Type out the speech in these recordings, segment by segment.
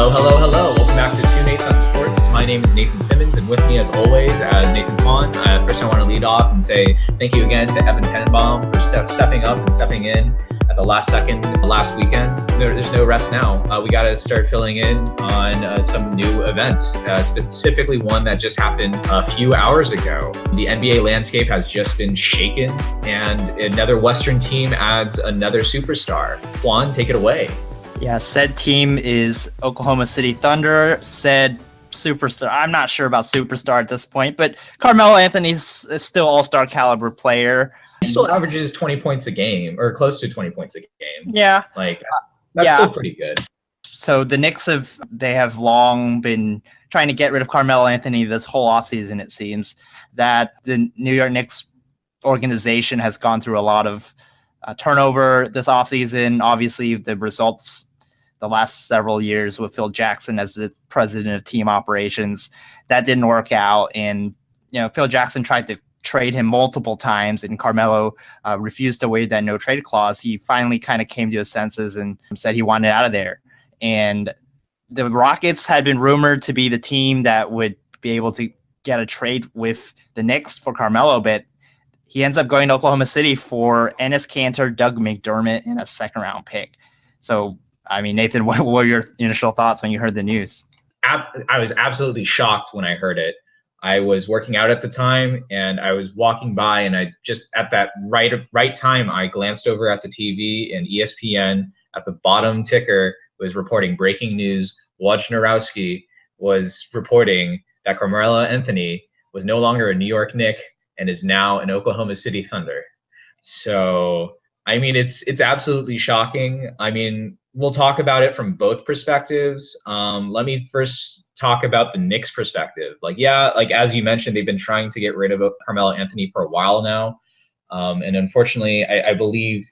Hello. Welcome back to Two Nates on Sports. My name is Nathan Simmons, and with me, as always, Nathan Fawn. First, I want to lead off and say thank you again to Evan Tenenbaum for stepping up and stepping in at the last second last weekend. There's no rest now. We got to start filling in on some new events, specifically one that just happened a few hours ago. The NBA landscape has just been shaken, and another Western team adds another superstar. Juan, take it away. Yeah, said team is Oklahoma City Thunder. Said superstar, I'm not sure about superstar at this point, but Carmelo Anthony's still all-star caliber player. He still averages 20 points a game, or close to 20 points a game. Yeah. That's still pretty good. So the Knicks have long been trying to get rid of Carmelo Anthony this whole offseason. It seems that the New York Knicks organization has gone through a lot of turnover this offseason. Obviously, the results the last several years with Phil Jackson as the president of team operations, that didn't work out. And, Phil Jackson tried to trade him multiple times, and Carmelo refused to waive that no trade clause. He finally kind of came to his senses and said he wanted out of there. And the Rockets had been rumored to be the team that would be able to get a trade with the Knicks for Carmelo, but he ends up going to Oklahoma City for Enes Kanter, Doug McDermott, and a second-round pick. So, Nathan, what were your initial thoughts when you heard the news? I was absolutely shocked when I heard it. I was working out at the time, and I was walking by, and I just at that right time, I glanced over at the TV, and ESPN at the bottom ticker was reporting breaking news. Wojnarowski was reporting that Carmelo Anthony was no longer a New York Knick and is now an Oklahoma City Thunder. So, it's absolutely shocking. We'll talk about it from both perspectives. Let me first talk about the Knicks perspective. As you mentioned, they've been trying to get rid of Carmelo Anthony for a while now. And unfortunately, I believe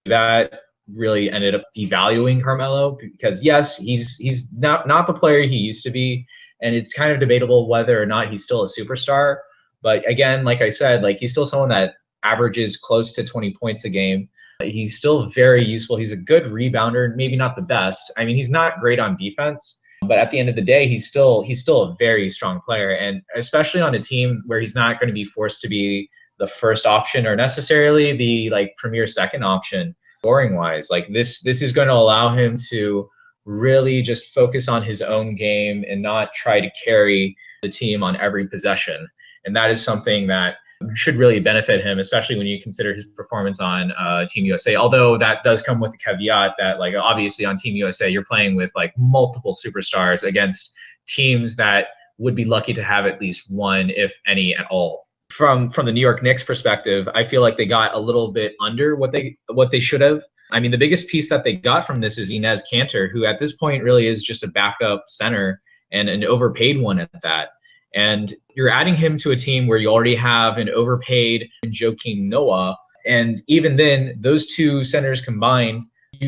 that really ended up devaluing Carmelo because, yes, he's not the player he used to be. And it's kind of debatable whether or not he's still a superstar. But again, like I said, he's still someone that averages close to 20 points a game. He's still very useful. He's a good rebounder, maybe not the best. He's not great on defense, but at the end of the day, he's still a very strong player. And especially on a team where he's not going to be forced to be the first option or necessarily the premier second option scoring wise. This is going to allow him to really just focus on his own game and not try to carry the team on every possession. And that is something that should really benefit him, especially when you consider his performance on Team USA. Although that does come with the caveat that, obviously on Team USA, you're playing with multiple superstars against teams that would be lucky to have at least one, if any at all. From the New York Knicks perspective, I feel like they got a little bit under what they should have. The biggest piece that they got from this is Enes Kanter, who at this point really is just a backup center and an overpaid one at that. And you're adding him to a team where you already have an overpaid Joakim Noah. And even then, those two centers combined,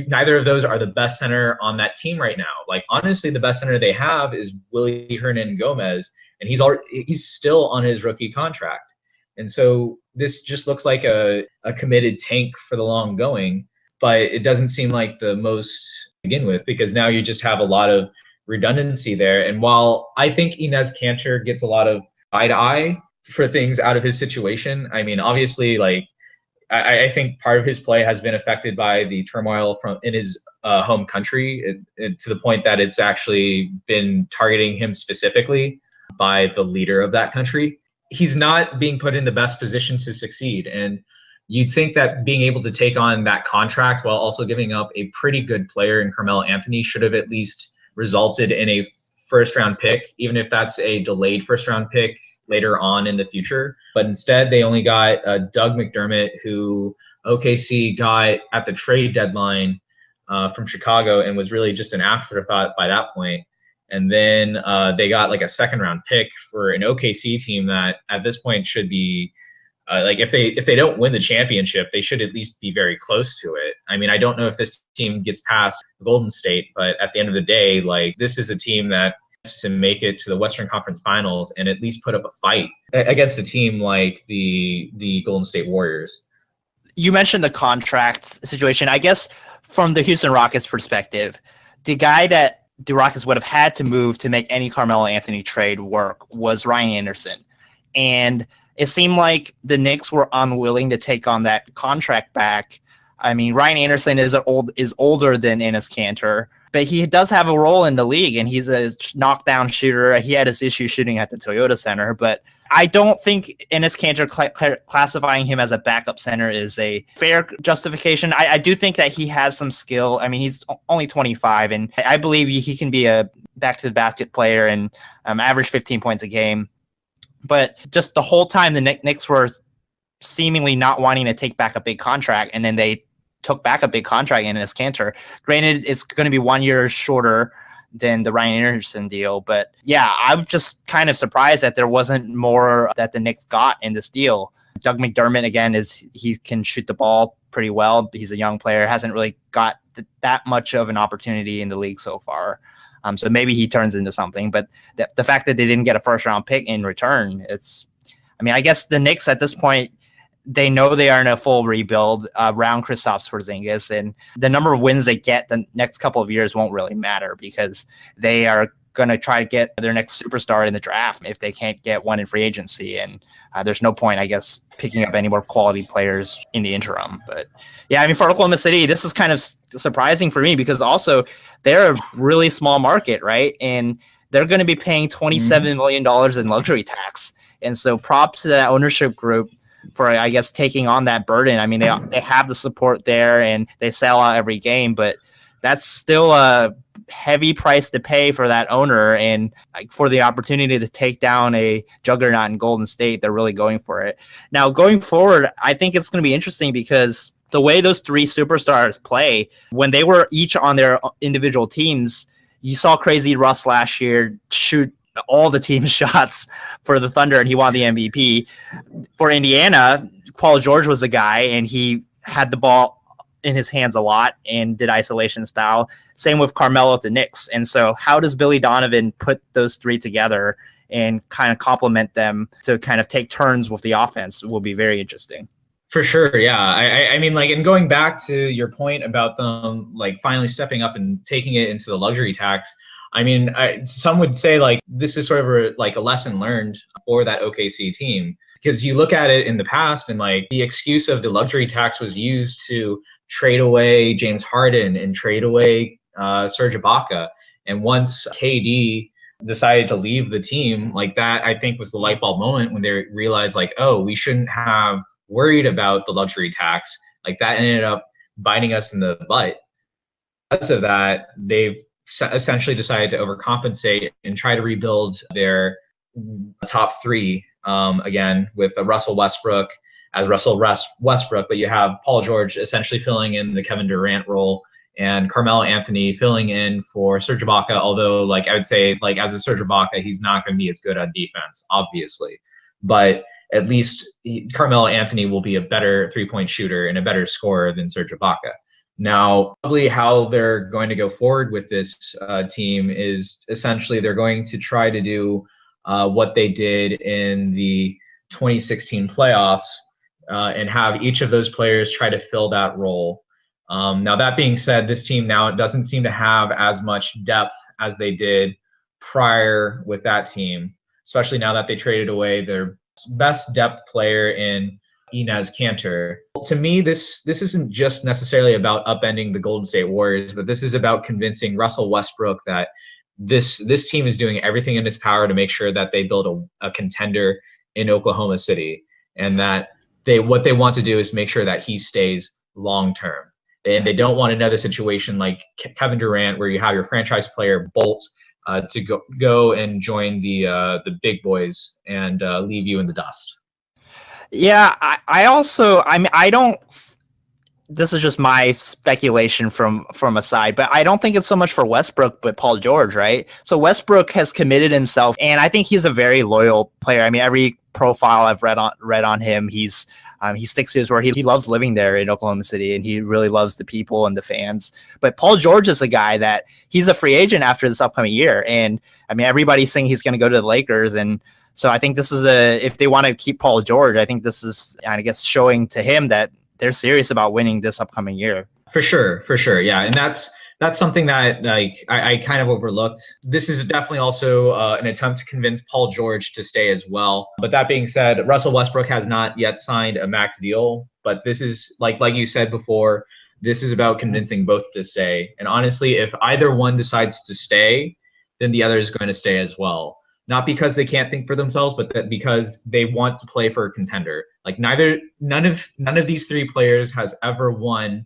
neither of those are the best center on that team right now. Honestly, the best center they have is Willie Hernan-Gomez, and he's still on his rookie contract. And so this just looks like a committed tank for the long going, but it doesn't seem like the most to begin with, because now you just have a lot of redundancy there. And while I think Enes Kanter gets a lot of eye-to-eye for things out of his situation, obviously, I think part of his play has been affected by the turmoil in his home country, to the point that it's actually been targeting him specifically by the leader of that country. He's not being put in the best position to succeed. And you'd think that being able to take on that contract while also giving up a pretty good player in Carmelo Anthony should have at least resulted in a first-round pick, even if that's a delayed first-round pick later on in the future. But instead, they only got Doug McDermott, who OKC got at the trade deadline from Chicago and was really just an afterthought by that point. And then they got a second-round pick for an OKC team that at this point should be if they don't win the championship, they should at least be very close to it. I don't know if this team gets past Golden State, but at the end of the day, this is a team that has to make it to the Western Conference Finals and at least put up a fight against a team like the Golden State Warriors. You mentioned the contract situation. I guess from the Houston Rockets perspective, the guy that the Rockets would have had to move to make any Carmelo Anthony trade work was Ryan Anderson. And it seemed like the Knicks were unwilling to take on that contract back. I mean, Ryan Anderson is older than Enes Kanter, but he does have a role in the league, and he's a knockdown shooter. He had his issue shooting at the Toyota Center, but I don't think Enes Kanter classifying him as a backup center is a fair justification. I do think that he has some skill. I mean, he's only 25, and I believe he can be a back-to-the-basket player and average 15 points a game. But just the whole time, the Knicks were seemingly not wanting to take back a big contract, and then they took back a big contract in Enes Kanter. Granted, it's going to be 1 year shorter than the Ryan Anderson deal, but yeah, I'm just kind of surprised that there wasn't more that the Knicks got in this deal. Doug McDermott, again, he can shoot the ball pretty well. He's a young player, hasn't really got that much of an opportunity in the league so far. So maybe he turns into something, but the fact that they didn't get a first-round pick in return, I guess the Knicks at this point, they know they are in a full rebuild around Kristaps Porzingis, and the number of wins they get the next couple of years won't really matter because they are going to try to get their next superstar in the draft if they can't get one in free agency. And there's no point, I guess, picking up any more quality players in the interim. But yeah, I mean, for Oklahoma City, this is kind of surprising for me because also they're a really small market, right? And they're going to be paying $27 million in luxury tax. And so props to that ownership group for, I guess, taking on that burden. I mean, they have the support there and they sell out every game, but that's still a heavy price to pay for that owner. And for the opportunity to take down a juggernaut in Golden State, they're really going for it. Now, going forward, I think it's going to be interesting because the way those three superstars play, when they were each on their individual teams, you saw Crazy Russ last year shoot all the team shots for the Thunder, and he won the MVP. For Indiana, Paul George was the guy, and he had the ball in his hands a lot and did isolation style. Same with Carmelo at the Knicks. And so how does Billy Donovan put those three together and kind of complement them to kind of take turns with the offense will be very interesting. For sure, yeah. I mean, like, and going back to your point about them, like, finally stepping up and taking it into the luxury tax, I mean, some would say, like, this is sort of a lesson learned for that OKC team. Because you look at it in the past and, like, the excuse of the luxury tax was used to trade away James Harden and trade away Serge Ibaka. And once KD decided to leave the team, like, that, I think, was the light bulb moment when they realized, like, oh, we shouldn't have worried about the luxury tax. Like, that ended up biting us in the butt. Because of that, they've essentially decided to overcompensate and try to rebuild their top three again with Russell Westbrook as Russell Westbrook, but you have Paul George essentially filling in the Kevin Durant role and Carmelo Anthony filling in for Serge Ibaka, although, like, I would say, like, as a Serge Ibaka, he's not going to be as good on defense, obviously, but at least Carmelo Anthony will be a better three-point shooter and a better scorer than Serge Ibaka. Now, probably how they're going to go forward with this team is essentially they're going to try to do what they did in the 2016 playoffs and have each of those players try to fill that role. Now, that being said, this team now doesn't seem to have as much depth as they did prior with that team, especially now that they traded away their best depth player in Enes Kanter. To me, this isn't just necessarily about upending the Golden State Warriors, but this is about convincing Russell Westbrook that this team is doing everything in its power to make sure that they build a contender in Oklahoma City, and that what they want to do is make sure that he stays long term. And they don't want another situation like Kevin Durant, where you have your franchise player bolt to go and join the big boys and leave you in the dust. Yeah, I don't. This is just my speculation from aside, but I don't think it's so much for Westbrook, but Paul George, right? So Westbrook has committed himself, and I think he's a very loyal player. I mean, every profile I've read on him, he sticks to his word. He loves living there in Oklahoma City, and he really loves the people and the fans. But Paul George is a guy that he's a free agent after this upcoming year, and I mean, everybody's saying he's going to go to the Lakers, and so I think this is if they want to keep Paul George, I think this is, I guess, showing to him that they're serious about winning this upcoming year. For sure. Yeah. And that's that's something that I kind of overlooked. This is definitely also an attempt to convince Paul George to stay as well. But that being said, Russell Westbrook has not yet signed a max deal. But this is like you said before, this is about convincing both to stay. And honestly, if either one decides to stay, then the other is going to stay as well. Not because they can't think for themselves, but that because they want to play for a contender. Like none of these three players has ever won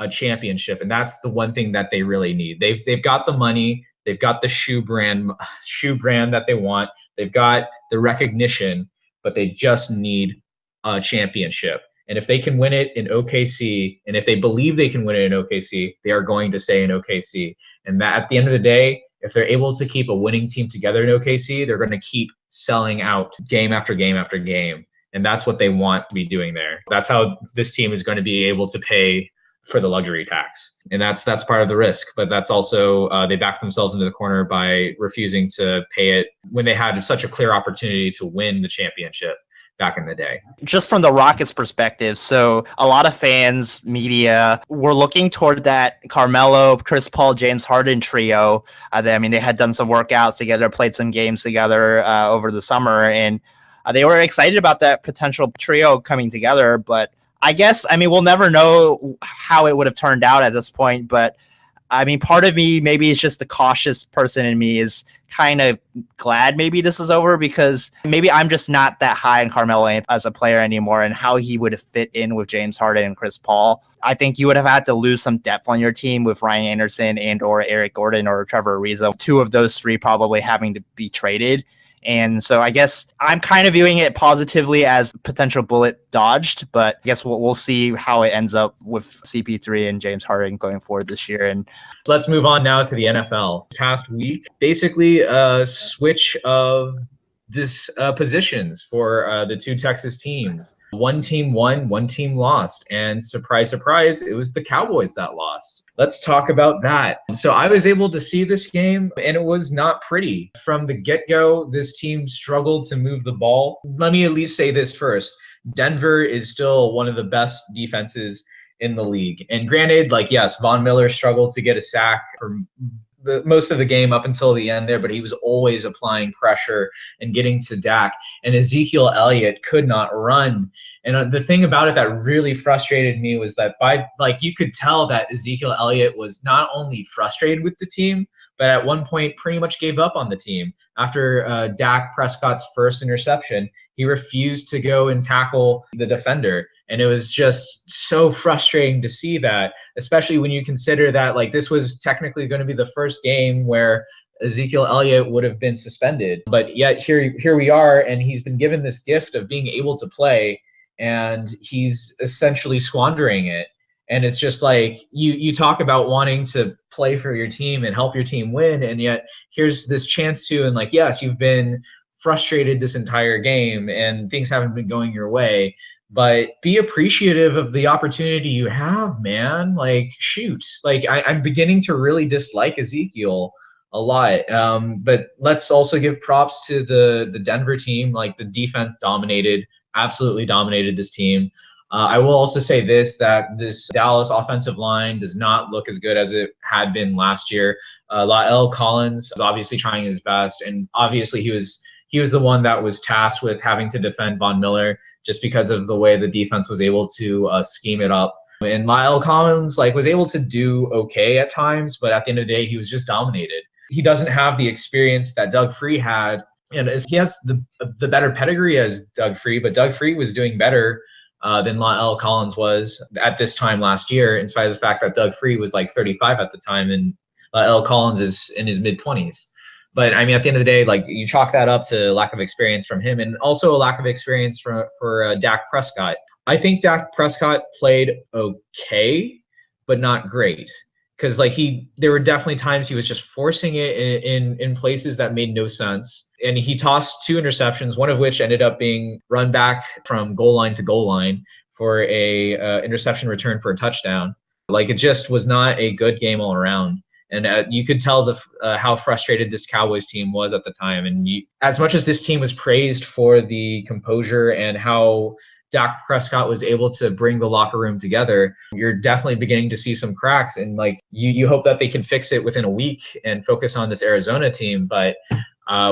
a championship, and that's the one thing that they really need. They've got the money, they've got the shoe brand that they want, they've got the recognition, but they just need a championship. And if they can win it in OKC, and if they believe they can win it in OKC, they are going to stay in OKC. And that at the end of the day, if they're able to keep a winning team together in OKC, they're going to keep selling out game after game after game. And that's what they want to be doing there. That's how this team is going to be able to pay for the luxury tax. And that's part of the risk. But that's also, they backed themselves into the corner by refusing to pay it when they had such a clear opportunity to win the championship back in the day. Just from the Rockets' perspective, so a lot of fans, media, were looking toward that Carmelo, Chris Paul, James Harden trio. They had done some workouts together, played some games together over the summer, and they were excited about that potential trio coming together. But I guess, we'll never know how it would have turned out at this point, but part of me, maybe it's just the cautious person in me, is kind of glad maybe this is over, because maybe I'm just not that high on Carmelo as a player anymore and how he would have fit in with James Harden and Chris Paul. I think you would have had to lose some depth on your team with Ryan Anderson and or Eric Gordon or Trevor Ariza, two of those three probably having to be traded. And so I guess I'm kind of viewing it positively as potential bullet dodged, but I guess we'll see how it ends up with CP3 and James Harden going forward this year. And let's move on now to the NFL. Past week, basically a switch of positions for the two Texas teams. One team won, one team lost, and surprise, surprise, it was the Cowboys that lost. Let's talk about that. So I was able to see this game, and it was not pretty. From the get-go, this team struggled to move the ball. Let me at least say this first. Denver is still one of the best defenses in the league. And granted, yes, Von Miller struggled to get a sack for most of the game up until the end there, but he was always applying pressure and getting to Dak. And Ezekiel Elliott could not run. And the thing about it that really frustrated me was that you could tell that Ezekiel Elliott was not only frustrated with the team, but at one point pretty much gave up on the team. After Dak Prescott's first interception, he refused to go and tackle the defender. And it was just so frustrating to see that, especially when you consider that this was technically going to be the first game where Ezekiel Elliott would have been suspended. But yet here we are, and he's been given this gift of being able to play, and he's essentially squandering it. And it's just you talk about wanting to play for your team and help your team win, and yet here's this chance to, and yes, you've been frustrated this entire game and things haven't been going your way, but be appreciative of the opportunity you have, man. Shoot. I'm beginning to really dislike Ezekiel a lot. But let's also give props to the Denver team. The defense absolutely dominated this team. I will also say that this Dallas offensive line does not look as good as it had been last year. La'el Collins is obviously trying his best, and obviously he was the one that was tasked with having to defend Von Miller just because of the way the defense was able to scheme it up. And La'el Collins was able to do okay at times, but at the end of the day, he was just dominated. He doesn't have the experience that Doug Free had, and he has the better pedigree as Doug Free, but Doug Free was doing better than La'el Collins was at this time last year, in spite of the fact that Doug Free was 35 at the time, and La'el Collins is in his mid-20s. But at the end of the day, you chalk that up to lack of experience from him, and also a lack of experience for Dak Prescott. I think Dak Prescott played okay, but not great, because there were definitely times he was just forcing it in places that made no sense. And he tossed 2 interceptions, one of which ended up being run back from goal line to goal line for a interception return for a touchdown. It just was not a good game all around. And you could tell how frustrated this Cowboys team was at the time. And as much as this team was praised for the composure and how Dak Prescott was able to bring the locker room together, you're definitely beginning to see some cracks. And like you hope that they can fix it within a week and focus on this Arizona team. But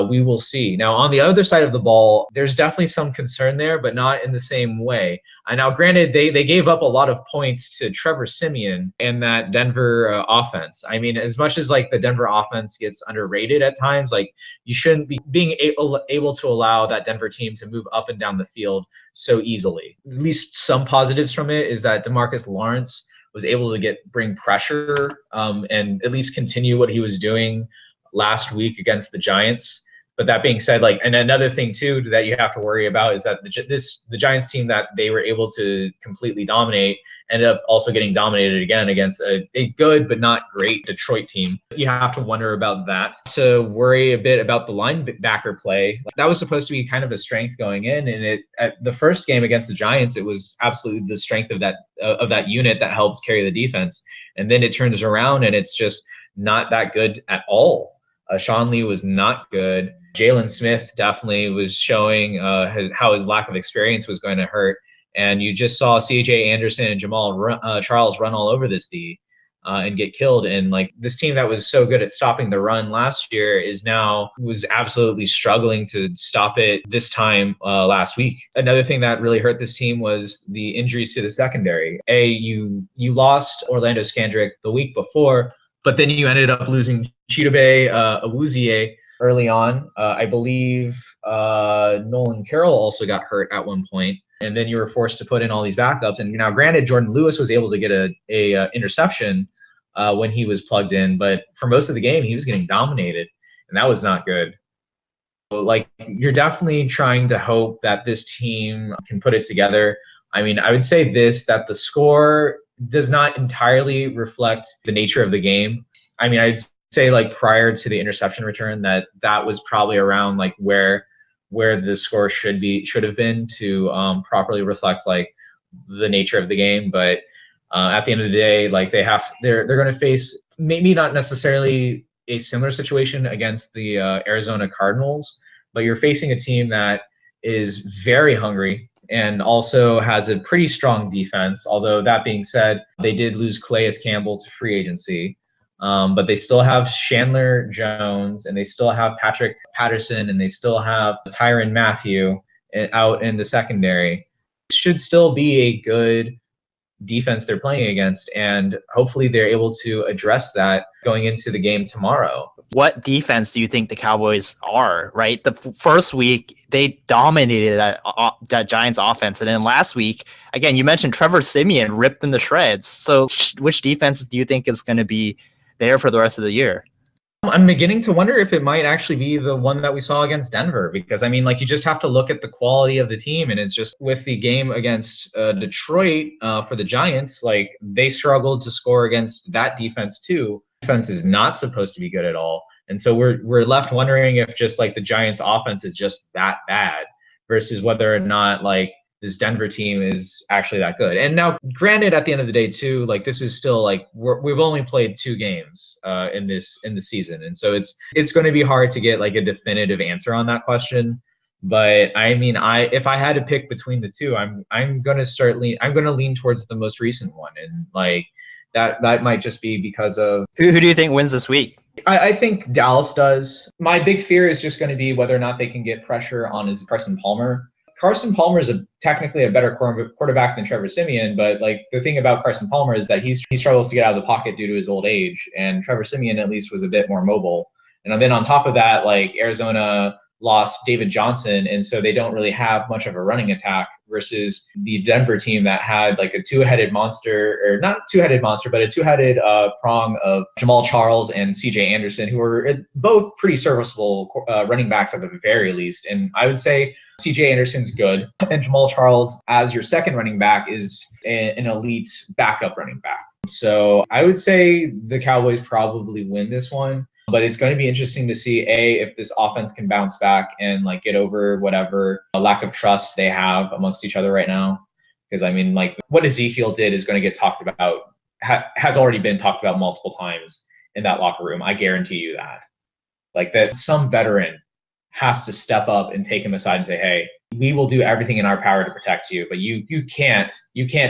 we will see. Now, on the other side of the ball, there's definitely some concern there, but not in the same way. Now, granted, they gave up a lot of points to Trevor Siemian and that Denver offense. I mean, as much as like the Denver offense gets underrated at times, like you shouldn't be being able to allow that Denver team to move up and down the field so easily. At least some positives from it is that DeMarcus Lawrence was able to bring pressure and at least continue what he was doing last week against the Giants. But that being said, like, and another thing too that you have to worry about is that the Giants team that they were able to completely dominate ended up also getting dominated again against a good but not great Detroit team. You have to wonder about that. To worry a bit about the linebacker play, that was supposed to be kind of a strength going in, and at the first game against the Giants, it was absolutely the strength of that unit that helped carry the defense, and then it turns around and it's just not that good at all. Sean Lee was not good. Jalen Smith definitely was showing how his lack of experience was going to hurt. And you just saw C.J. Anderson and Jamal Charles run all over this D and get killed. And like this team that was so good at stopping the run last year was absolutely struggling to stop it this time last week. Another thing that really hurt this team was the injuries to the secondary. You lost Orlando Scandrick the week before, but then you ended up losing Chidobe Awuzie early on. I believe Nolan Carroll also got hurt at one point, and then you were forced to put in all these backups. And now, granted, Jordan Lewis was able to get a interception when he was plugged in, but for most of the game, he was getting dominated, and that was not good. So, like, you're definitely trying to hope that this team can put it together. I mean, I would say that the score does not entirely reflect the nature of the game. I mean, I'd say like prior to the interception return that was probably around like where the score should have been to properly reflect like the nature of the game. But at the end of the day, like they're going to face maybe not necessarily a similar situation against the Arizona Cardinals, but you're facing a team that is very hungry and also has a pretty strong defense. Although that being said, they did lose Calais Campbell to free agency. But they still have Chandler Jones, and they still have Patrick Patterson, and they still have Tyrann Mathieu out in the secondary. It should still be a good defense they're playing against, and hopefully they're able to address that going into the game tomorrow. What defense do you think the Cowboys are, right? The first week, they dominated that Giants offense. And then last week, again, you mentioned Trevor Siemian ripped them to shreds. So which defense do you think is going to be there for the rest of the year? I'm beginning to wonder if it might actually be the one that we saw against Denver, because I mean, like, you just have to look at the quality of the team, and it's just with the game against Detroit for the Giants, like they struggled to score against that defense too. Defense is not supposed to be good at all, and so we're left wondering if just like the Giants offense is just that bad versus whether or not like this Denver team is actually that good. And now, granted, at the end of the day, too, like this is still like we've only played 2 games in the season, and so it's going to be hard to get like a definitive answer on that question. But I mean, if I had to pick between the two, I'm going to lean towards the most recent one, and like that might just be because of who do you think wins this week? I think Dallas does. My big fear is just going to be whether or not they can get pressure on Carson Palmer. Carson Palmer is technically a better quarterback than Trevor Siemian, but like the thing about Carson Palmer is that he struggles to get out of the pocket due to his old age, and Trevor Siemian at least was a bit more mobile. And then on top of that, like Arizona lost David Johnson, and so they don't really have much of a running attack versus the Denver team that had like a two-headed monster, or not two-headed monster, but a two-headed prong of Jamal Charles and C.J. Anderson, who were both pretty serviceable running backs at the very least. And I would say C.J. Anderson's good, and Jamal Charles as your second running back is an elite backup running back. So I would say the Cowboys probably win this one. But it's going to be interesting to see, if this offense can bounce back and like get over whatever lack of trust they have amongst each other right now. Because I mean, like what Ezekiel did is going to get talked about, has already been talked about multiple times in that locker room. I guarantee you that. Like that some veteran has to step up and take him aside and say, hey, we will do everything in our power to protect you, but you can't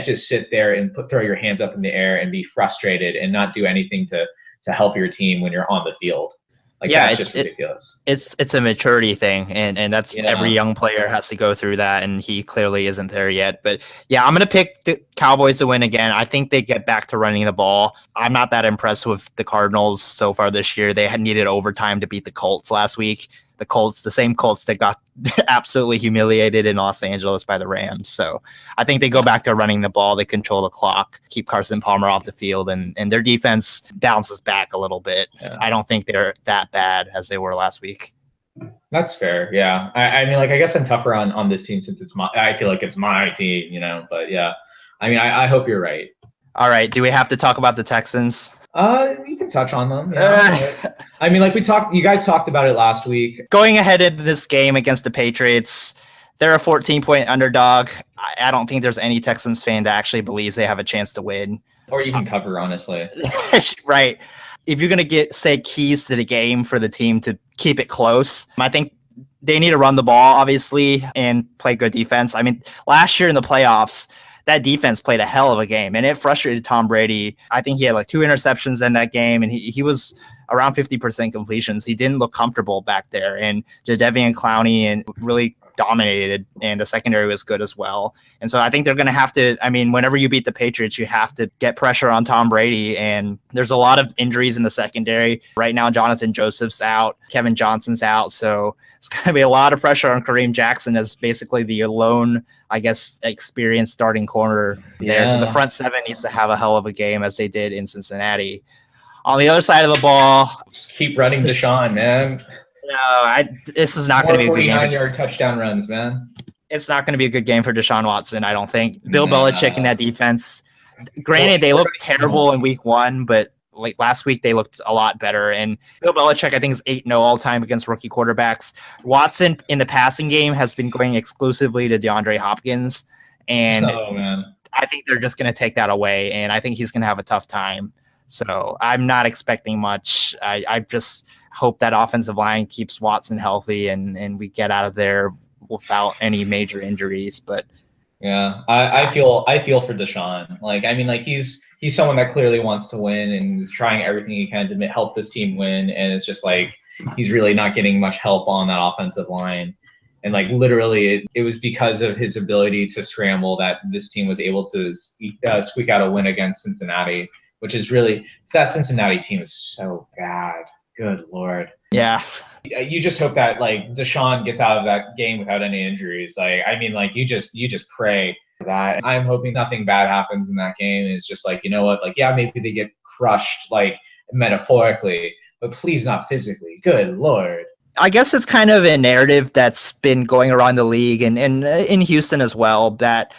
just sit there and throw your hands up in the air and be frustrated and not do anything to help your team when you're on the field. Like, yeah, that's just ridiculous. It's a maturity thing, and that's every young player has to go through that, and he clearly isn't there yet. But yeah, I'm gonna pick the Cowboys to win again. I think they get back to running the ball. I'm not that impressed with the Cardinals so far this year. They had needed overtime to beat the Colts last week. The Colts, the same Colts that got absolutely humiliated in Los Angeles by the Rams. So I think they go back to running the ball. They control the clock, keep Carson Palmer off the field, and their defense bounces back a little bit. Yeah. I don't think they're that bad as they were last week. That's fair. Yeah. I mean, like, I guess I'm tougher on this team since I feel like it's my team, but yeah, I mean, I hope you're right. All right. Do we have to talk about the Texans? You can touch on them. Yeah. I mean, like you guys talked about it last week. Going ahead into this game against the Patriots, they're a 14-point underdog. I don't think there's any Texans fan that actually believes they have a chance to win. Or you can cover, honestly. Right. If you're going to say keys to the game for the team to keep it close, I think they need to run the ball, obviously, and play good defense. I mean, last year in the playoffs, that defense played a hell of a game, and it frustrated Tom Brady. I think he had like 2 interceptions in that game, and he was around 50% completions. He didn't look comfortable back there, and Jadeveon Clowney and really dominated, and the secondary was good as well. And so I think they're going to have to, I mean, whenever you beat the Patriots, you have to get pressure on Tom Brady, and there's a lot of injuries in the secondary. Right now, Jonathan Joseph's out, Kevin Johnson's out, so it's going to be a lot of pressure on Kareem Jackson as basically the alone, I guess, experienced starting corner there. So the front seven needs to have a hell of a game as they did in Cincinnati. On the other side of the ball, keep running Deshaun, man. No, this is not going to be a good game. 49-yard touchdown runs, man. It's not going to be a good game for Deshaun Watson, I don't think. Bill Belichick in that defense. Granted, they looked terrible in week 1, but like last week they looked a lot better. And Bill Belichick, I think, is 8-0 all time against rookie quarterbacks. Watson in the passing game has been going exclusively to DeAndre Hopkins, and I think they're just going to take that away, and I think he's going to have a tough time. So I'm not expecting much. I just hope that offensive line keeps Watson healthy and we get out of there without any major injuries. But yeah, I feel for Deshaun. Like, I mean, like he's someone that clearly wants to win and is trying everything he can to help this team win. And it's just like he's really not getting much help on that offensive line. And like literally, it was because of his ability to scramble that this team was able to squeak out a win against Cincinnati, which is really, that Cincinnati team is so bad. Good Lord. Yeah. You just hope that like Deshaun gets out of that game without any injuries. Like, I mean, like you just pray for that. I'm hoping nothing bad happens in that game. It's just like, you know what? Like, yeah, maybe they get crushed, like metaphorically, but please not physically. Good Lord. I guess it's kind of a narrative that's been going around the league and in Houston as well, that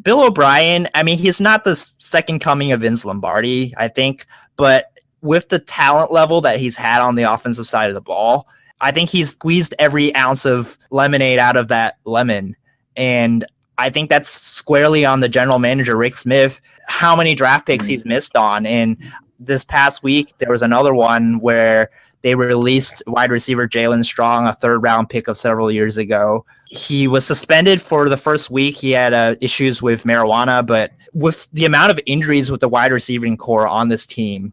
Bill O'Brien, I mean, he's not the second coming of Vince Lombardi, I think, but with the talent level that he's had on the offensive side of the ball, I think he's squeezed every ounce of lemonade out of that lemon. And I think that's squarely on the general manager, Rick Smith, how many draft picks he's missed on. And this past week, there was another one where they released wide receiver Jalen Strong, a 3rd-round pick of several years ago. He was suspended for the first week. He had issues with marijuana, but with the amount of injuries with the wide receiving core on this team,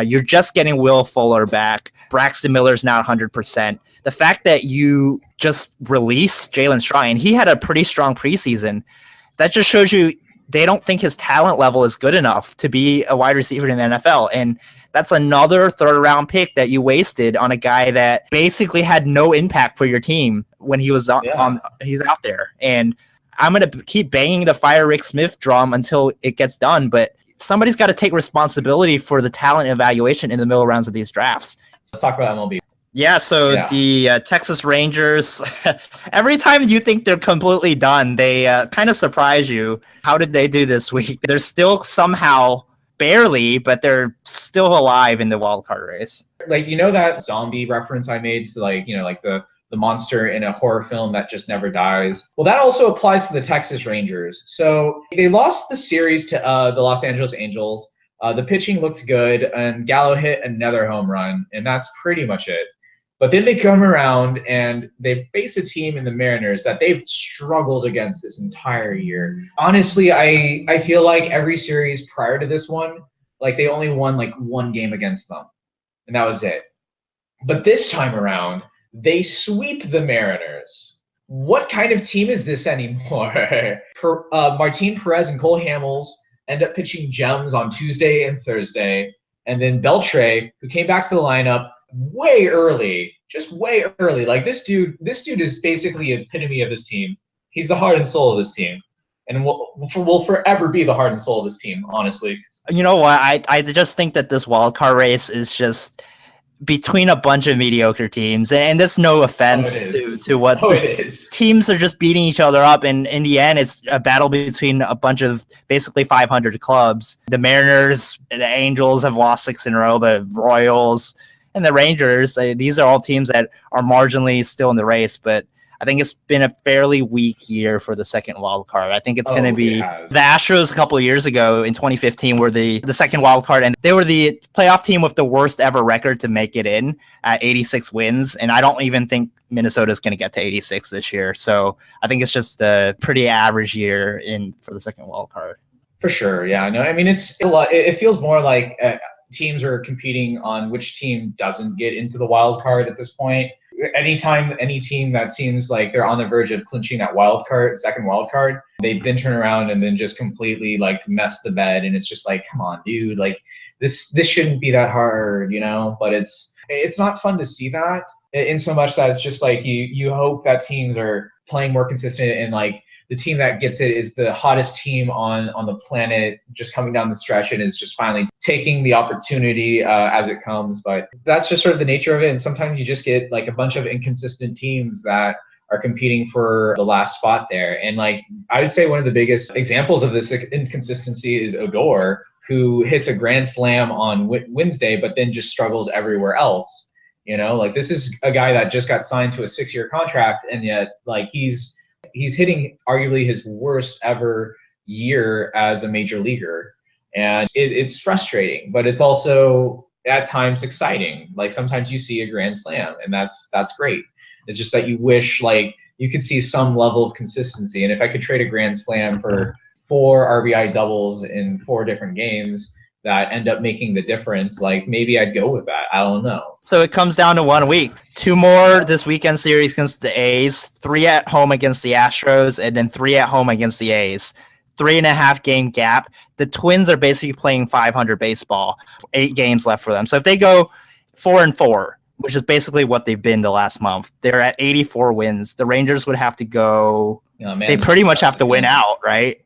you're just getting Will Fuller back. Braxton Miller's not 100%. The fact that you just released Jalen Strong, and he had a pretty strong preseason, that just shows you they don't think his talent level is good enough to be a wide receiver in the NFL. And that's another 3rd-round pick that you wasted on a guy that basically had no impact for your team when he was he's out there. And I'm going to keep banging the Fire Rick Smith drum until it gets done, but somebody's got to take responsibility for the talent evaluation in the middle rounds of these drafts. Let's talk about MLB. Yeah, so the Texas Rangers, every time you think they're completely done, they kind of surprise you. How did they do this week? They're still somehow, barely, but they're still alive in the wild card race. Like, you know that zombie reference I made to like, you know, like the monster in a horror film that just never dies? Well, that also applies to the Texas Rangers. So they lost the series to the Los Angeles Angels. The pitching looked good, and Gallo hit another home run, and that's pretty much it. But then they come around and they face a team in the Mariners that they've struggled against this entire year. Honestly, I feel like every series prior to this one, like they only won like one game against them, and that was it. But this time around, they sweep the Mariners. What kind of team is this anymore? Martin Perez and Cole Hamels end up pitching gems on Tuesday and Thursday, and then Beltre, who came back to the lineup way early, just way early. Like this dude is basically an epitome of this team. He's the heart and soul of this team, and will forever be the heart and soul of this team, honestly. You know what? I just think that this wild card race is just between a bunch of mediocre teams, and that's no offense to what teams are just beating each other up. And in the end, it's a battle between a bunch of basically 500 clubs. The Mariners, the Angels have lost 6 in a row. The Royals and the Rangers, these are all teams that are marginally still in the race, but I think it's been a fairly weak year for the second wild card. I think it's going to be the Astros a couple of years ago in 2015 were the second wild card, and they were the playoff team with the worst ever record to make it in at 86 wins. And I don't even think Minnesota's going to get to 86 this year. So I think it's just a pretty average year for the second wild card. For sure. Yeah, no, I mean, it's a lot. It feels more like teams are competing on which team doesn't get into the wild card at this point. Anytime any team that seems like they're on the verge of clinching that second wild card, they then turn around and then just completely like mess the bed. And it's just like, come on, dude, like this shouldn't be that hard, you know? But it's not fun to see that, in so much that it's just like you hope that teams are playing more consistent, and like the team that gets it is the hottest team on the planet, just coming down the stretch and is just finally taking the opportunity as it comes. But that's just sort of the nature of it. And sometimes you just get like a bunch of inconsistent teams that are competing for the last spot there. And like I would say one of the biggest examples of this inconsistency is Odor, who hits a grand slam on Wednesday, but then just struggles everywhere else. You know, like this is a guy that just got signed to a 6-year contract, and yet like he's hitting arguably his worst ever year as a major leaguer. And it's frustrating, but it's also at times exciting. Like sometimes you see a grand slam, and that's great. It's just that you wish like you could see some level of consistency. And if I could trade a grand slam for 4 RBI doubles in 4 different games that end up making the difference, like maybe I'd go with that. I don't know. So it comes down to 1 week. 2 more this weekend series against the A's, 3 at home against the Astros, and then 3 at home against the A's. 3.5 game gap. The Twins are basically playing 500 baseball. 8 games left for them. So if they go 4-4, which is basically what they've been the last month, they're at 84 wins. The Rangers would have to go. Oh, man, they pretty much have to win out, right?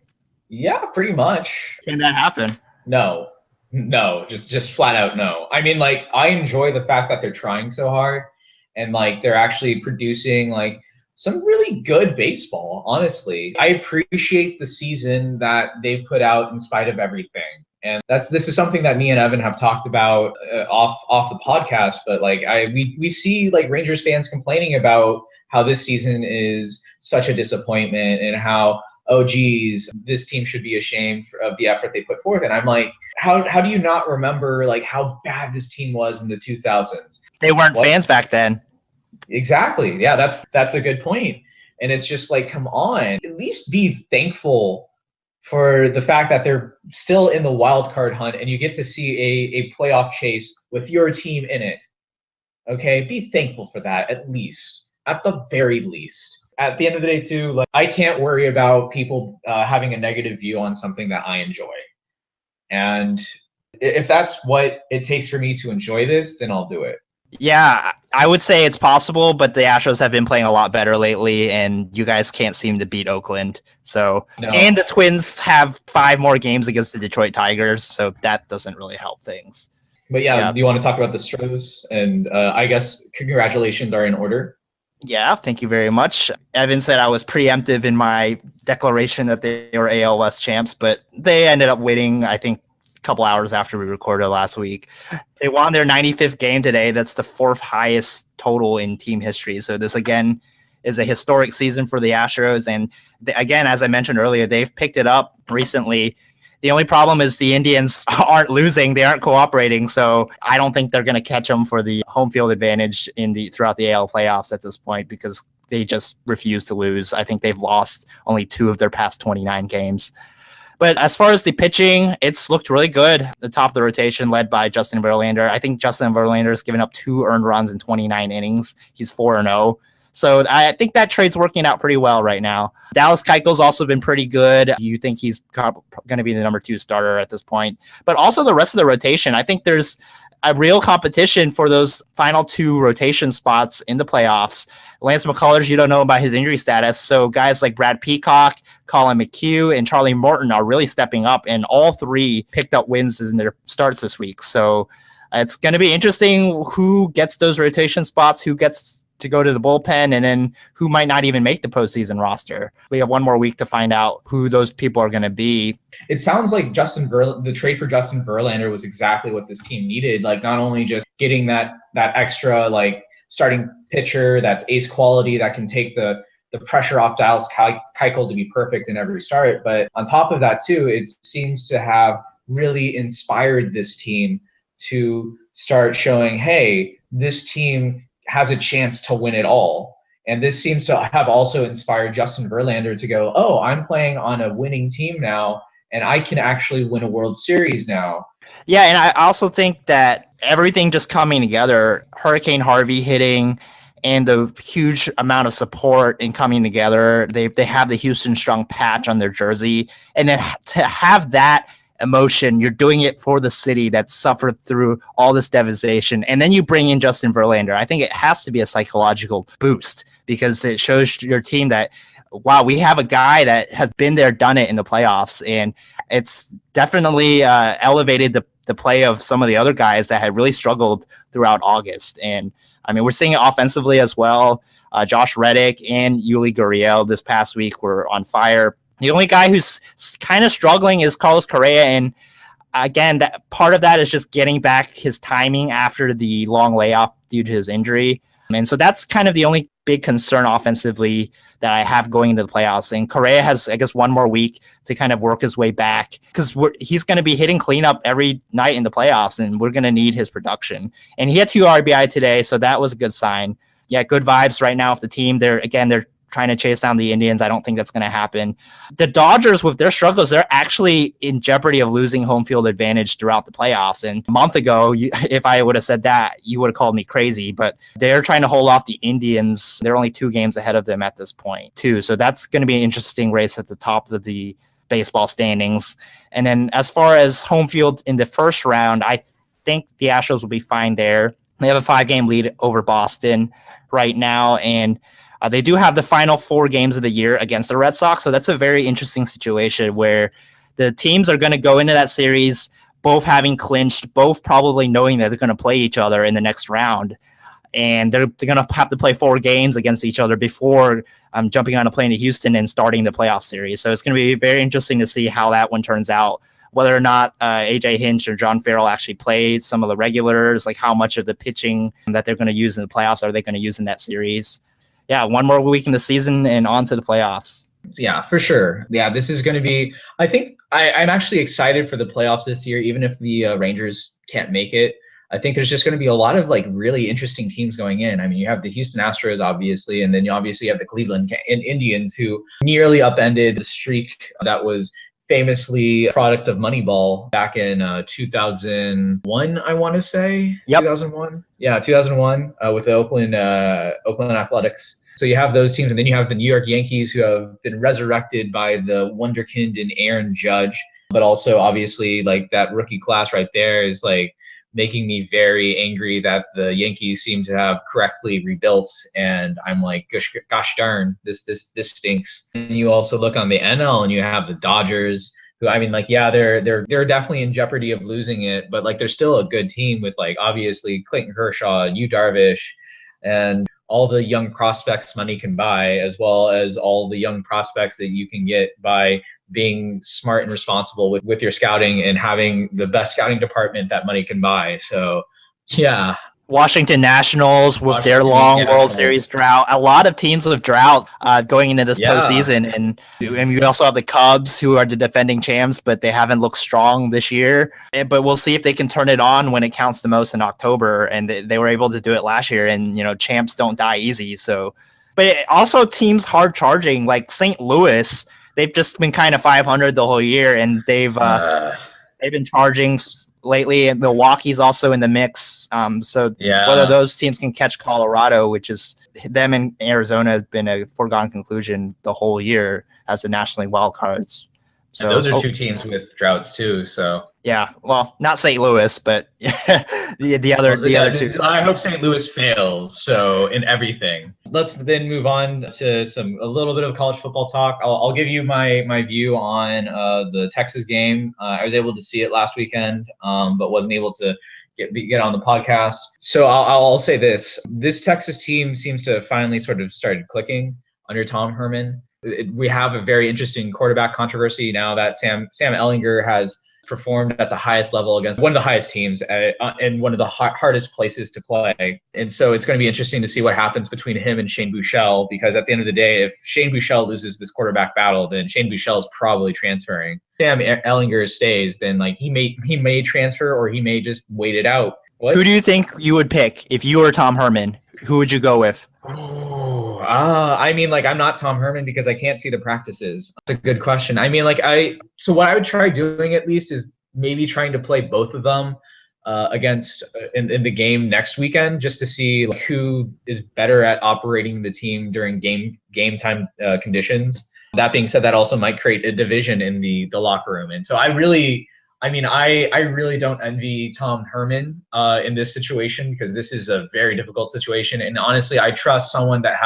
Yeah, pretty much. Can that happen? No, just flat out no. I mean, like, I enjoy the fact that they're trying so hard, and like they're actually producing like some really good baseball. Honestly, I appreciate the season that they've put out in spite of everything. And this is something that me and Evan have talked about off the podcast. But like we see like Rangers fans complaining about how this season is such a disappointment, and how, oh geez, this team should be ashamed of the effort they put forth. And I'm like, how do you not remember like how bad this team was in the 2000s? They weren't fans back then. Exactly. Yeah, that's a good point. And it's just like, come on, at least be thankful for the fact that they're still in the wild card hunt, and you get to see a playoff chase with your team in it. Okay, be thankful for that, at the very least. At the end of the day, too, like I can't worry about people having a negative view on something that I enjoy. And if that's what it takes for me to enjoy this, then I'll do it. Yeah, I would say it's possible, but the Astros have been playing a lot better lately, and you guys can't seem to beat Oakland. So, no. And the Twins have 5 more games against the Detroit Tigers, so that doesn't really help things. But yeah. Do you want to talk about the Astros? And I guess congratulations are in order. Yeah, thank you very much. Evan said I was preemptive in my declaration that they were AL West champs, but they ended up winning, I think, a couple hours after we recorded last week. They won their 95th game today. That's the 4th highest total in team history. So this, again, is a historic season for the Astros. And again, as I mentioned earlier, they've picked it up recently. The only problem is the Indians aren't losing. They aren't cooperating. So I don't think they're going to catch them for the home field advantage throughout the AL playoffs at this point, because they just refuse to lose. I think they've lost only 2 of their past 29 games. But as far as the pitching, it's looked really good. The top of the rotation led by Justin Verlander. I think Justin Verlander has given up 2 earned runs in 29 innings. He's 4-0. So I think that trade's working out pretty well right now. Dallas Keuchel's also been pretty good. You think he's going to be the number 2 starter at this point. But also the rest of the rotation, I think there's a real competition for those final 2 rotation spots in the playoffs. Lance McCullers, you don't know about his injury status. So guys like Brad Peacock, Colin McHugh, and Charlie Morton are really stepping up, and all 3 picked up wins in their starts this week. So it's going to be interesting who gets those rotation spots, who gets to go to the bullpen, and then who might not even make the postseason roster. We have one more week to find out who those people are going to be. It sounds like the trade for Justin Verlander was exactly what this team needed. Like, not only just getting that extra like starting pitcher that's ace quality that can take the pressure off Dallas Keuchel to be perfect in every start, but on top of that too, it seems to have really inspired this team to start showing, hey, this team has a chance to win it all. And this seems to have also inspired Justin Verlander to go, oh, I'm playing on a winning team now, and I can actually win a World Series now. Yeah, and I also think that everything just coming together, Hurricane Harvey hitting, and the huge amount of support and coming together. They have the Houston Strong patch on their jersey. And then to have that emotion, you're doing it for the city that suffered through all this devastation, and then you bring in Justin Verlander. I think it has to be a psychological boost, because it shows your team that, wow, we have a guy that has been there, done it in the playoffs, and it's definitely elevated the play of some of the other guys that had really struggled throughout August. And I mean, we're seeing it offensively as well. Josh Reddick and Yuli Gurriel this past week were on fire. The only guy who's kind of struggling is Carlos Correa, and again, that part of that is just getting back his timing after the long layoff due to his injury. And so that's kind of the only big concern offensively that I have going into the playoffs. And Correa has, I guess, one more week to kind of work his way back, because he's going to be hitting cleanup every night in the playoffs, and we're going to need his production. And he had 2 RBI today, so that was a good sign. Yeah, good vibes right now with the team. They're trying to chase down the Indians. I don't think that's going to happen. The Dodgers, with their struggles, they're actually in jeopardy of losing home field advantage throughout the playoffs. And a month ago, if I would have said that, you would have called me crazy. But they're trying to hold off the Indians. They're only 2 games ahead of them at this point, too. So that's going to be an interesting race at the top of the baseball standings. And then as far as home field in the first round, I think the Astros will be fine there. They have a 5-game lead over Boston right now, and they do have the final 4 games of the year against the Red Sox, so that's a very interesting situation where the teams are going to go into that series both having clinched, both probably knowing that they're going to play each other in the next round, and they're going to have to play 4 games against each other before jumping on a plane to Houston and starting the playoff series. So it's going to be very interesting to see how that one turns out, whether or not A.J. Hinch or John Farrell actually played some of the regulars, like how much of the pitching that they're going to use in the playoffs are they going to use in that series. Yeah, one more week in the season and on to the playoffs. Yeah, for sure. Yeah, this is going to be, I think I'm actually excited for the playoffs this year, even if the Rangers can't make it. I think there's just going to be a lot of like really interesting teams going in. I mean, you have the Houston Astros, obviously, and then you obviously have the Cleveland Indians, who nearly upended the streak that was famously a product of Moneyball back in 2001, I want to say. Yep. 2001. Yeah, 2001 with the Oakland Athletics. So you have those teams, and then you have the New York Yankees, who have been resurrected by the wonderkind and Aaron Judge. But also, obviously, like that rookie class right there is like making me very angry that the Yankees seem to have correctly rebuilt, and I'm like, gosh darn, this stinks. And you also look on the NL, and you have the Dodgers, who, I mean, like, yeah, they're definitely in jeopardy of losing it, but like they're still a good team with like obviously Clayton Kershaw, Yu Darvish, and all the young prospects money can buy, as well as all the young prospects that you can get by being smart and responsible with your scouting and having the best scouting department that money can buy. So, yeah. Washington Nationals with their long World Series drought. A lot of teams with drought going into this postseason. And you also have the Cubs, who are the defending champs, but they haven't looked strong this year. But we'll see if they can turn it on when it counts the most in October. And they were able to do it last year. And, champs don't die easy. So, but also teams hard charging, like St. Louis, they've just been kind of 500 the whole year. And they've been charging lately, and Milwaukee's also in the mix. So whether those teams can catch Colorado, which is them in Arizona, has been a foregone conclusion the whole year as the National League wild cards. So and those are two teams with droughts too. So yeah, well, not St. Louis, but the other two. I hope St. Louis fails. So in everything, let's then move on to a little bit of college football talk. I'll give you my view on the Texas game. I was able to see it last weekend, but wasn't able to get on the podcast. So I'll say this: this Texas team seems to have finally sort of started clicking under Tom Herman. We have a very interesting quarterback controversy now that Sam Ehlinger has performed at the highest level against one of the highest teams in one of the hardest places to play. And so it's going to be interesting to see what happens between him and Shane Buechele, because at the end of the day, if Shane Buechele loses this quarterback battle, then Shane Buechele is probably transferring. Sam Ehlinger stays, then he may transfer, or he may just wait it out. What? Who do you think you would pick if you were Tom Herman? Who would you go with? I'm not Tom Herman because I can't see the practices. That's a good question. So what I would try doing at least is maybe trying to play both of them against in the game next weekend, just to see who is better at operating the team during game time conditions. That being said, that also might create a division in the locker room. And so I really don't envy Tom Herman in this situation, because this is a very difficult situation. And honestly, I trust someone that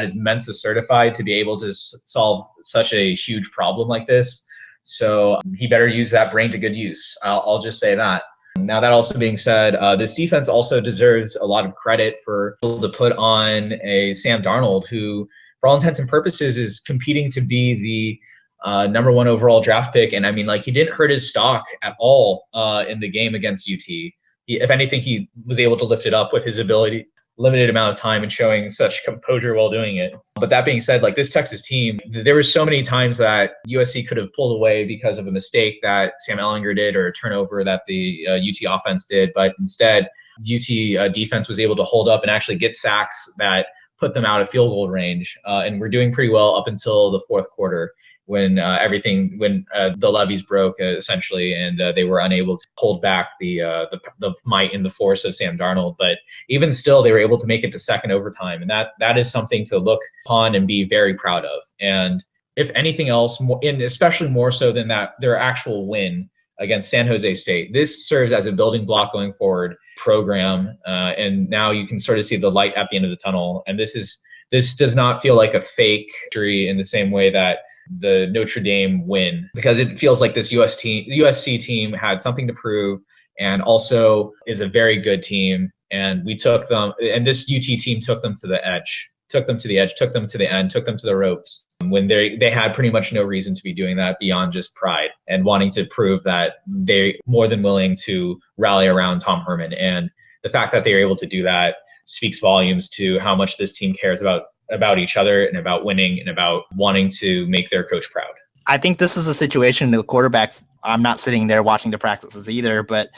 is Mensa certified to be able to solve such a huge problem like this. So he better use that brain to good use. I'll just say that. Now, that also being said, this defense also deserves a lot of credit for able to put on a Sam Darnold, who, for all intents and purposes, is competing to be the number 1 overall draft pick. And he didn't hurt his stock at all in the game against UT. If anything, he was able to lift it up with his ability, limited amount of time, and showing such composure while doing it. But that being said, this Texas team, there were so many times that USC could have pulled away because of a mistake that Sam Ehlinger did, or a turnover that the UT offense did. But instead, UT defense was able to hold up and actually get sacks that put them out of field goal range. And we're doing pretty well up until the fourth quarter, when the levees broke essentially, and they were unable to hold back the might and the force of Sam Darnold. But even still, they were able to make it to second overtime, and that is something to look upon and be very proud of. And if anything else, and especially more so than that, their actual win against San Jose State, this serves as a building block going forward program. And now you can sort of see the light at the end of the tunnel. And this does not feel like a fake victory in the same way that the Notre Dame win, because it feels like this USC team had something to prove, and also is a very good team. And we took them, and this UT team took them to the edge, took them to the end, took them to the ropes, when they had pretty much no reason to be doing that beyond just pride and wanting to prove that they're more than willing to rally around Tom Herman. And the fact that they were able to do that speaks volumes to how much this team cares about each other, and about winning, and about wanting to make their coach proud. I think this is a situation, the quarterbacks, I'm not sitting there watching the practices either, but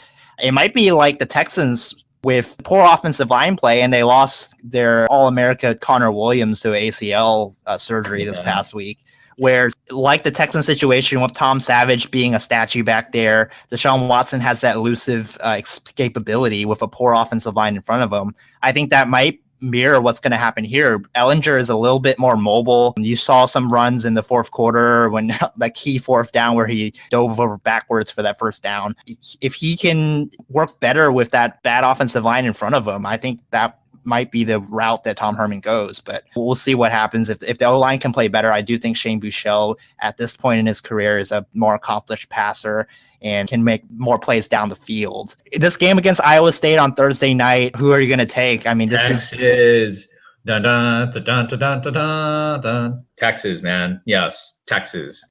it might be like the Texans with poor offensive line play, and they lost their All-America Connor Williams to ACL surgery this past week, where, like the Texan situation with Tom Savage being a statue back there, Deshaun Watson has that elusive escapability with a poor offensive line in front of him. I think that might mirror what's going to happen here. Ehlinger is a little bit more mobile. You saw some runs in the fourth quarter, when that key fourth down where he dove over backwards for that first down. If he can work better with that bad offensive line in front of him, I think that might be the route that Tom Herman goes. But we'll see what happens. If the O-line can play better, I do think Shane Buechele at this point in his career is a more accomplished passer and can make more plays down the field. This game against Iowa State on Thursday night, who are you going to take? This is dun, dun, dun, dun, dun, dun, dun, dun. Texas, man. Yes, Texas.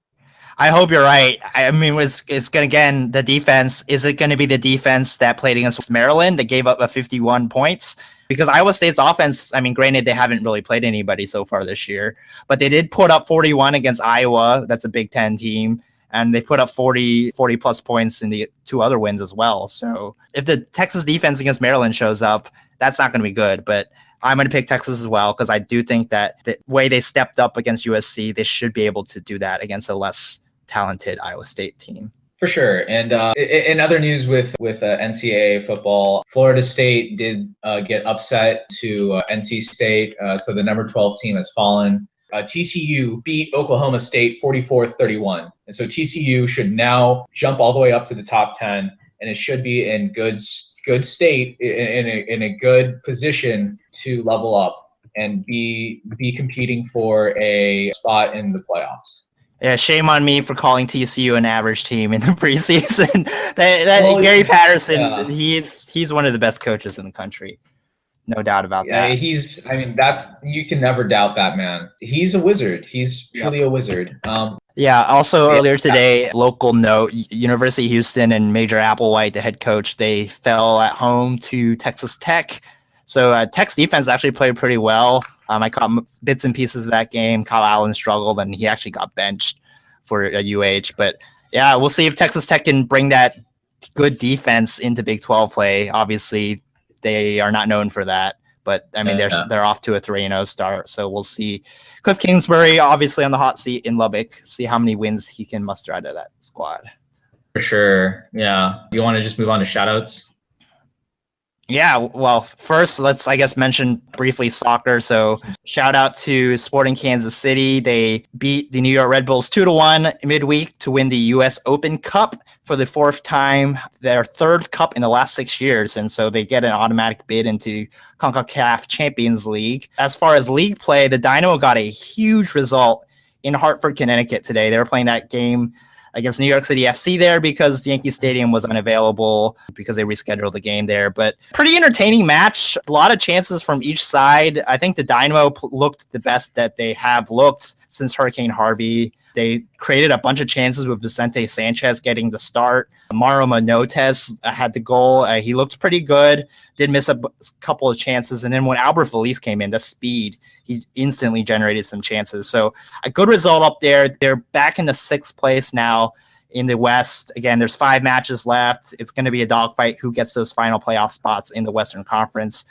I hope you're right. I mean, it's going to, again, the defense, is it going to be the defense that played against Maryland that gave up 51 points? Because Iowa State's offense, I mean, granted, they haven't really played anybody so far this year, but they did put up 41 against Iowa. That's a Big Ten team. And they put up 40 plus points in the two other wins as well. So if the Texas defense against Maryland shows up, that's not going to be good. But I'm going to pick Texas as well, because I do think that the way they stepped up against USC, they should be able to do that against a less talented Iowa State team. For sure. And in other news with NCAA football, Florida State did get upset to NC State. So the number 12 team has fallen. TCU beat Oklahoma State 44-31. And so TCU should now jump all the way up to the top 10, and it should be in good state, in a good position to level up and be competing for a spot in the playoffs. Yeah, shame on me for calling TCU an average team in the preseason. Gary Patterson, he's one of the best coaches in the country. No doubt about that. You can never doubt that man. He's a wizard. He's truly a wizard. Earlier today, local note, University of Houston and Major Applewhite, the head coach, they fell at home to Texas Tech. So Tech's defense actually played pretty well. I caught bits and pieces of that game. Kyle Allen struggled, and he actually got benched for UH. But yeah, we'll see if Texas Tech can bring that good defense into Big 12 play. Obviously, they are not known for that. But, I mean, they're off to a 3-0 start. So we'll see. Cliff Kingsbury, obviously, on the hot seat in Lubbock. See how many wins he can muster out of that squad. For sure. Yeah. You want to just move on to shoutouts? Yeah, well, first, let's, I guess, mention briefly soccer. So shout out to Sporting Kansas City. They beat the New York Red Bulls 2-1 midweek to win the U.S. Open Cup for the fourth time, their third cup in the last 6 years. And so they get an automatic bid into CONCACAF Champions League. As far as league play, the Dynamo got a huge result in Hartford, Connecticut today. They were playing that game against New York City FC there because Yankee Stadium was unavailable because they rescheduled the game there. But pretty entertaining match. A lot of chances from each side. I think the Dynamo looked the best that they have looked since Hurricane Harvey. They created a bunch of chances with Vicente Sanchez getting the start. Mauro Manotes had the goal. He looked pretty good. Did miss a couple of chances. And then when Albert Feliz came in, the speed, he instantly generated some chances. So a good result up there. They're back in the sixth place now in the West. Again, there's 5 matches left. It's going to be a dogfight who gets those final playoff spots in the Western Conference.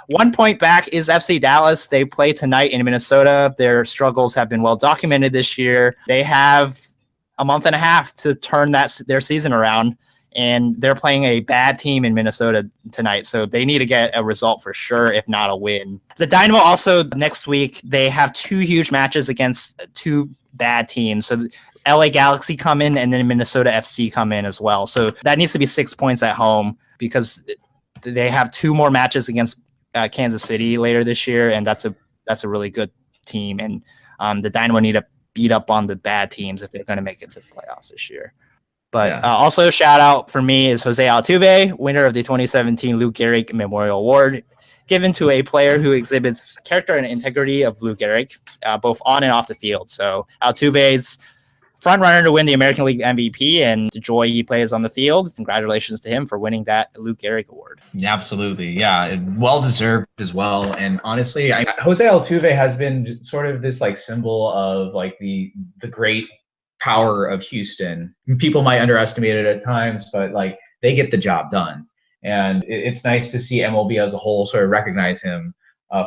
1 point back is FC Dallas. They play tonight in Minnesota. Their struggles have been well documented this year. They have a month and a half to turn their season around, and they're playing a bad team in Minnesota tonight. So they need to get a result for sure, if not a win. The Dynamo also next week, they have 2 huge matches against 2 bad teams. So LA Galaxy come in, and then Minnesota FC come in as well. So that needs to be 6 points at home because they have 2 more matches against Kansas City later this year, and that's a really good team. And the Dynamo need to beat up on the bad teams if they're going to make it to the playoffs this year. But also a shout out for me is Jose Altuve, winner of the 2017 Lou Gehrig Memorial Award, given to a player who exhibits character and integrity of Lou Gehrig, both on and off the field. So Altuve's front runner to win the American League MVP, and the joy he plays on the field. Congratulations to him for winning that Lou Gehrig Award. Yeah, absolutely. Yeah, well deserved as well. And honestly, Jose Altuve has been sort of this like symbol of like the great power of Houston. People might underestimate it at times, but like they get the job done. And it's nice to see MLB as a whole sort of recognize him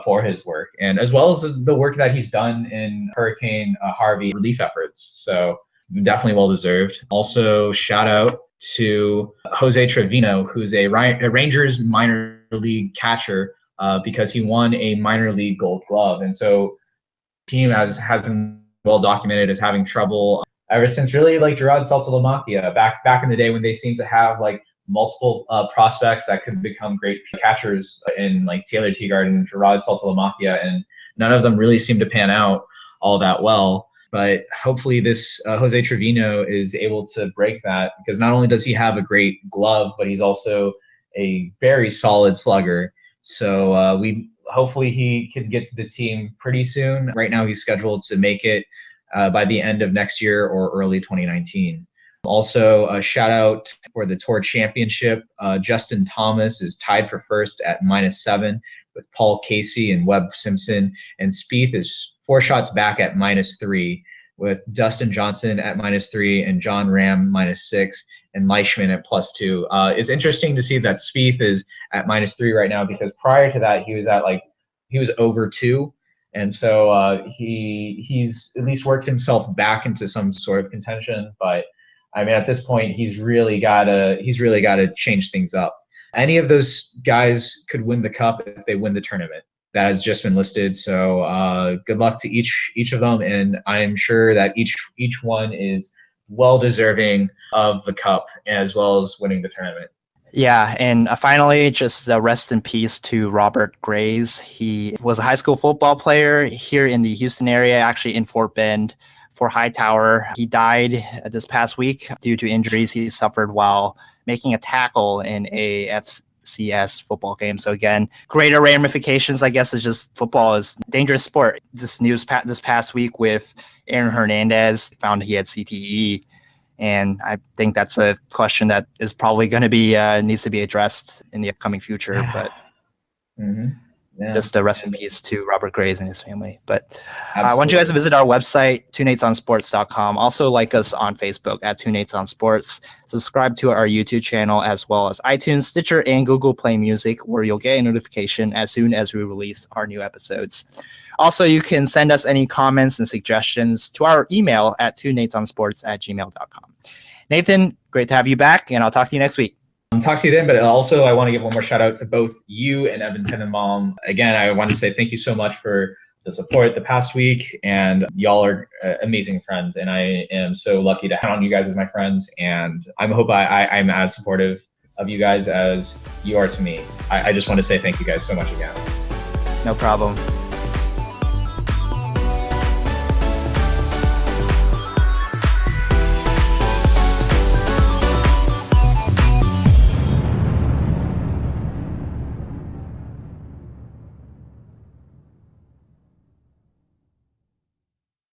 for his work, and as well as the work that he's done in Hurricane Harvey relief efforts. So definitely well deserved. Also, shout out to Jose Trevino, who's a Rangers minor league catcher, because he won a minor league Gold Glove. And so, team has been well documented as having trouble ever since really like Gerard Saltalamacchia back in the day when they seemed to have like multiple prospects that could become great catchers in like Taylor Teagard and Gerard Saltalamacchia, and none of them really seemed to pan out all that well. But hopefully this Jose Trevino is able to break that, because not only does he have a great glove, but he's also a very solid slugger. So hopefully he can get to the team pretty soon. Right now he's scheduled to make it by the end of next year or early 2019. Also, a shout out for the Tour Championship. Justin Thomas is tied for first at -7 with Paul Casey and Webb Simpson. And Spieth is 4 shots back at -3 with Dustin Johnson at -3 and John Ram -6 and Leishman at +2. It's interesting to see that Spieth is at -3 right now, because prior to that, he was over 2. And so he's at least worked himself back into some sort of contention. But I mean, at this point, he's really gotta change things up. Any of those guys could win the Cup if they win the tournament. That has just been listed. So good luck to each of them, and I'm sure that each one is well deserving of the Cup as well as winning the tournament. Yeah, and finally, just rest in peace to Robert Graves. He was a high school football player here in the Houston area, actually in Fort Bend for Hightower. He died this past week due to injuries he suffered while making a tackle in a FCS football game. So again, greater ramifications, I guess. Is just football is a dangerous sport. This news this past week with Aaron Hernandez found he had CTE. And I think that's a question that is probably going to be needs to be addressed in the upcoming future. But just a rest in peace to Robert Graves and his family. But I want you guys to visit our website, twoNatesOnSports.com. Also like us on Facebook at @2NatesOnSports. Subscribe to our YouTube channel as well as iTunes, Stitcher, and Google Play Music, where you'll get a notification as soon as we release our new episodes. Also, you can send us any comments and suggestions to our email at twoNatesOnSports@gmail.com. Nathan, great to have you back, and I'll talk to you next week. Talk to you then, but also I want to give one more shout out to both you and Evan Tenenbaum. Again, I want to say thank you so much for the support the past week, and y'all are amazing friends, and I am so lucky to have on you guys as my friends, and I hope I'm as supportive of you guys as you are to me. I just want to say thank you guys so much again. No problem.